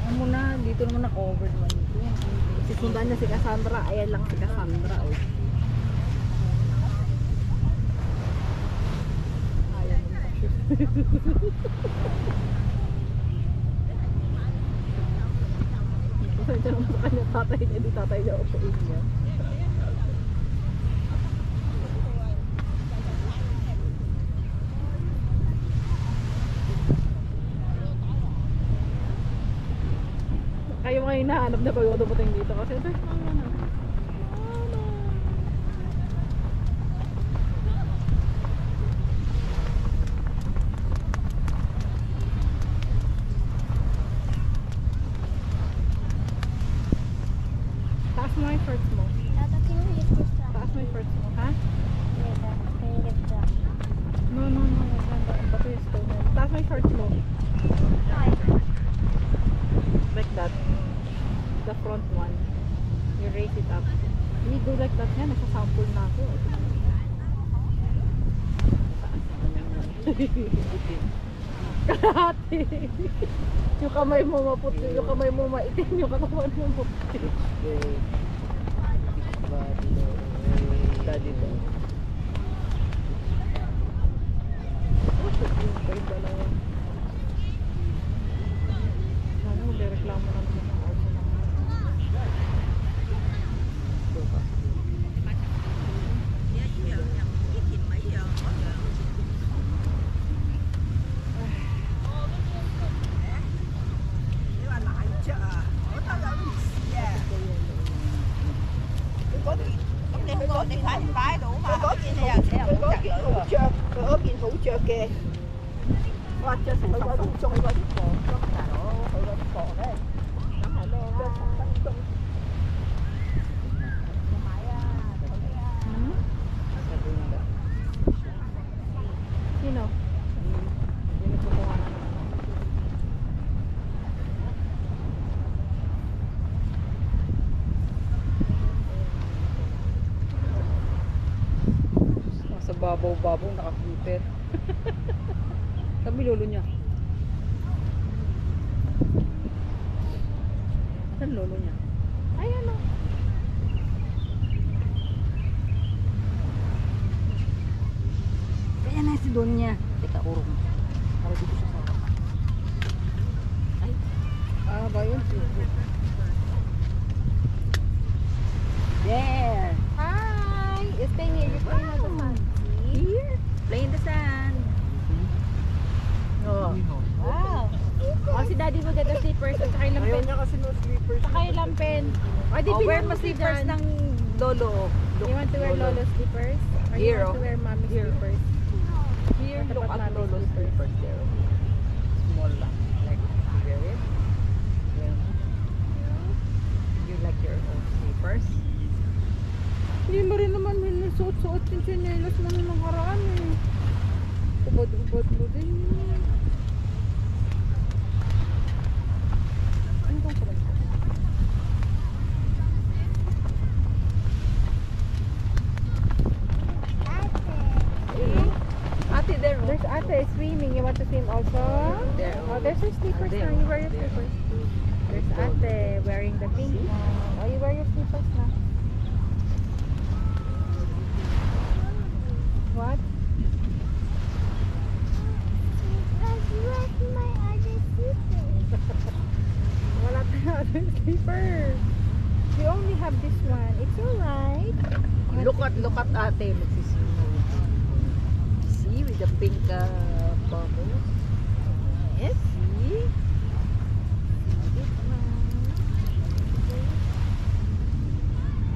Ano mo na, dito naman na-covered man ito. Sisundan na si Cassandra. Ayan lang si Cassandra. Oh. Ayan mo na siya. Pasensya naman sa kanya tatay niya. Di tatay niya upuin niya. Kayo mga hinahanap na bago dumating dito kasi ito taas mo yung shorts mo. Tata, can you lift this up? Taas mo yung shorts mo, ha? Yeah, Dad, can you lift that? No. Bato yung stone. Taas mo yung shorts mo. Why? Like that. The front one. You raise it up. You do like that nga. Nagsasample na ako. Kalahati. Yung kamay mo maputi. Yung kamay mo maitim. Yung katawan mo maputi. Daddy to. Sana magreklamo na naman ang auto naman. Sino? Yung nagkukuha na naman. Sa babaw-babaw naka-flipper. Sabi lolo niya. Saan lolo niya? Ayan o. Kaya na si Don niya. Teka, urong. Para dito siya sa harapan. Ay. Ah, ba yun? There. Hi. You stay here. You play in the sun. Here. Play in the sun. Oh. Wow. Oh, si daddy mo ganda slippers at saka yung lampin. Ayaw niya kasi no slippers. Saka yung lampin. Oh, di wear mo mo slippers dyan. ng lolo. You want to wear Lolo slippers? Or you Here, want to wear mommy slippers? Here, What look about at mommy's lolo slippers there. Small lang. Like, you wear it. Yeah. You like your own slippers? Hindi mo rin naman suot-suot yung chinelas mo nung nakaraan eh. Ubad-ubad mo din. Ano bang pala ito? Ate, there. There's ate swimming. You want to swim also? There. Oh, there's your slippers There. now. You wear your There. slippers. There's ate wearing the pink one. Oh, you wear your slippers na. What? Wala tayong other slippers. We only have this one. It's alright. Look at ate. Magsisino. See, with the pink bubbles. Yes. See? This one.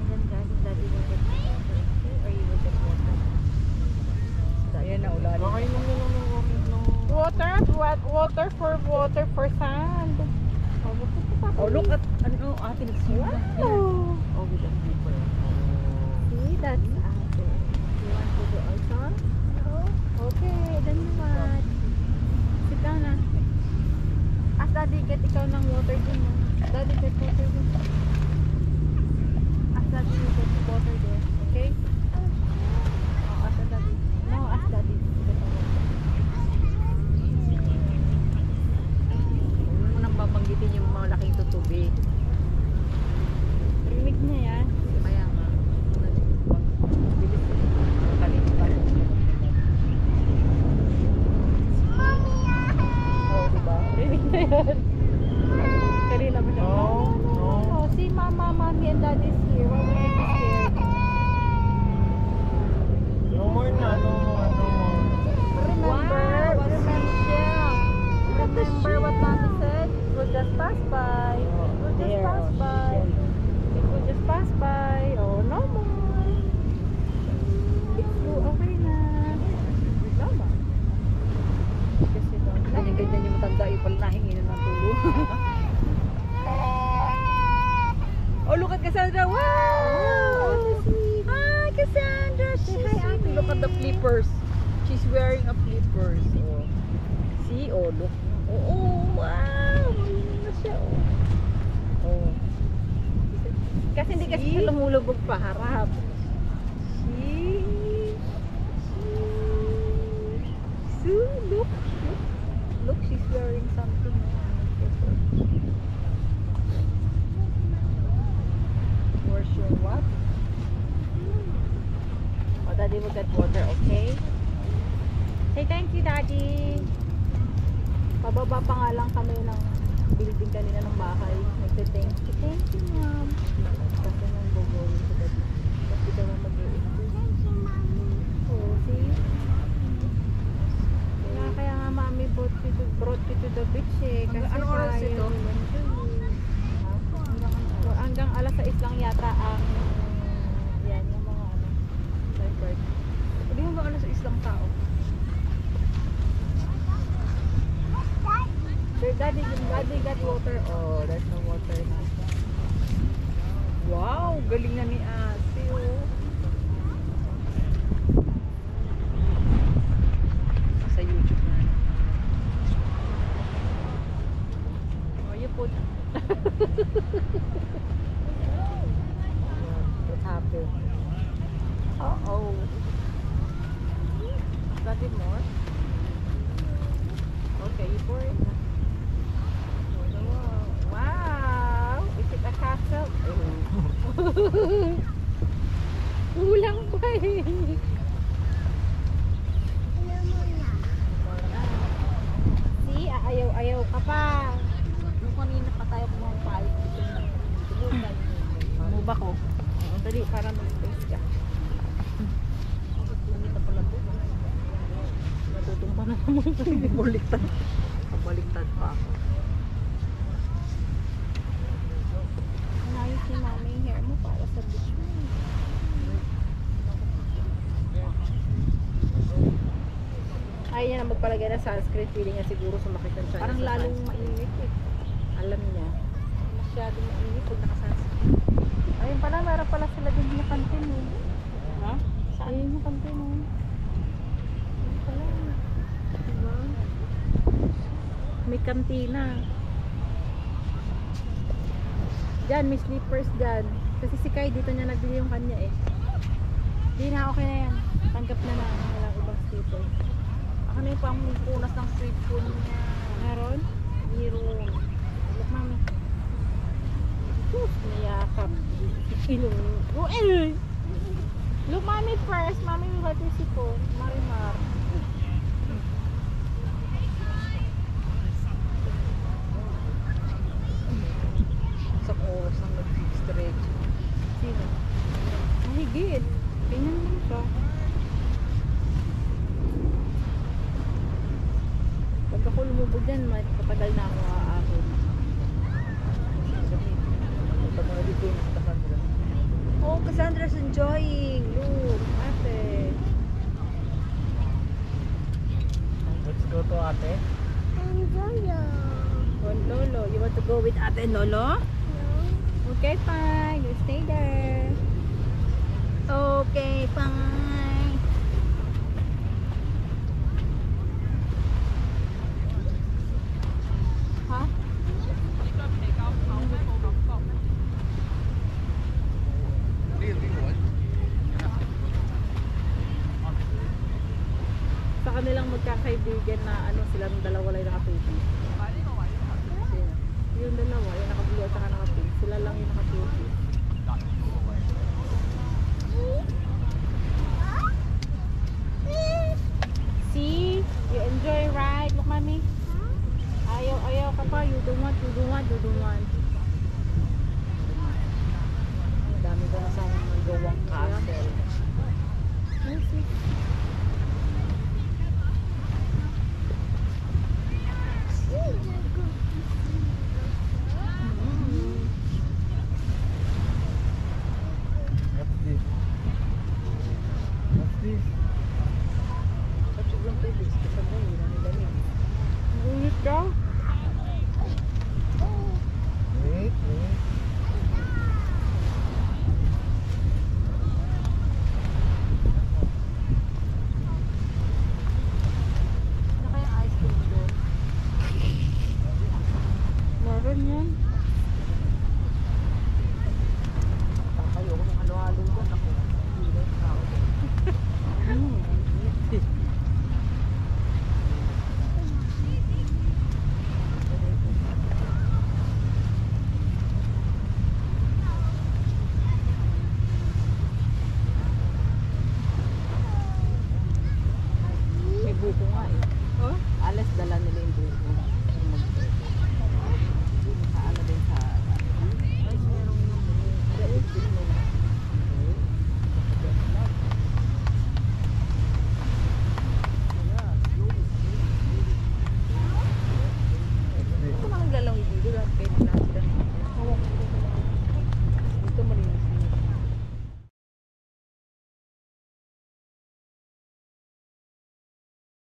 And then daddy will get the water. Okay? Or you will get water. Ayan na, ulan. Okay lang water for sand. Oh, look at, ano, ate nagsimula. Wow. Oh, with the flipper. See, that's ate. You want to do also? Okay, then you want. Sit down na. Ask daddy get ikaw ng water din na. Daddy get water din. Ask daddy get water there. Okay? Oh, ask daddy. No, ask daddy to get the water. Huwag mo nang babanggitin yung mga malaking tutubi. Rinig niya yan. Kaya nga, bilis kalimutan. Oh, diba? Rinig na yan. Kanina mo siya. No. Si mama, mommy, and daddy's here. Why would you be scared? No more na, no more, no more. Remember what mommy said? We'll just pass by. We'll just There, pass oh, by. It will just pass by. Oh, no more. It's flew away na. No more. Because you don't like it. Ganyan-ganyan yung matanda yung pala nahingi na ng tulong. Oh, look at Cassandra! Wow! Oh, Hi, Cassandra! Say hi, Ate. Look at the flippers. She's wearing a flippers. Oh. See? Oh, look. Oh, wow! Mahinig na siya. Oh. Kasi hindi kasi siya lumulubog pa harap. So, look. Look, she's wearing something. Where's your what? Oh, Daddy will get water, okay? Say thank you, Daddy. Pababa pa nga lang kami ng building kanina ng bahay. Nagte-thank you. Thank you, Mom. Kasi nang gagawin ko Daddy. Tapos ikaw ang mag-i-enjoy. Oh, see? Kaya nga, Mami brought you to the beach eh. Kasi Anong oras tayo ito? hanggang alas 6 lang yata ang yan, yung mga lifeguard. Hindi mo ba alas sa islang tao? Sir, Daddy got water. Oh, there's no water na. Wow, galing na ni Ate, oh. Sa YouTube na. Oh, you put. What happened? Uh-oh. Got it more? Okay, you pour it. Wow! Is it a castle? Kulang pa eh. See, ayaw ka pa. Nung kanina pa tayo kumapayag dito. Move ako. Dali, para mag-space ka. Kumita pala to. Natutumpa na naman. Baliktad. Baliktad pa ako. Inayos ni mami yung hair mo para sa beach mo. Ayaw niya na magpalagay ng sunscreen. Feeling niya siguro sumakit ang tiyan. Parang niya sa lalong sunscreen. mainit eh. Alam niya. Masyadong mainit pag nakasanscreen. Ayun pala, meron pala sila din yung kantin eh. Ha? Ayun yung kantin eh. Ayun pala. Diba? May kantina. Diyan, may slippers dyan. Kasi si Kai dito niya nabili yung kanya eh. Di na, okay na yan. Tanggap na na. Walang ibang slippers. Ako na yung pangpunas ng street food niya. Meron? Meron. Look, mami. Niyakap. Ilong. Oh, eh! Look, mami first. Mami will let you sipon. Marimar. Sa oras ng nag-stretch. Sino? Mahigit. Ganyan lang siya. Pag ako lumubog dyan, matagal na ako aahon. Punta mo na dito yung sa Cassandra. Oh, Cassandra's enjoying. Look. Ate. Let's go to ate. Oh, Lolo. You want to go with Ate and Lolo? Okay, fine. You stay there. Okay, fine. Ha? Sa kanilang magkakaibigan na ano, silang dalawa lang nakatubig. Sino? Yung dalawa, yung pa. You don't want, you don't want, you don't want. Dami ko na sana magawang castle. Oh, sweet. What's this? What's this? At sobrang bilis. Kasi mo, yun ang nilamig. Ulit ka? Wait, wait. Ano kaya ice cream doon? Meron yan.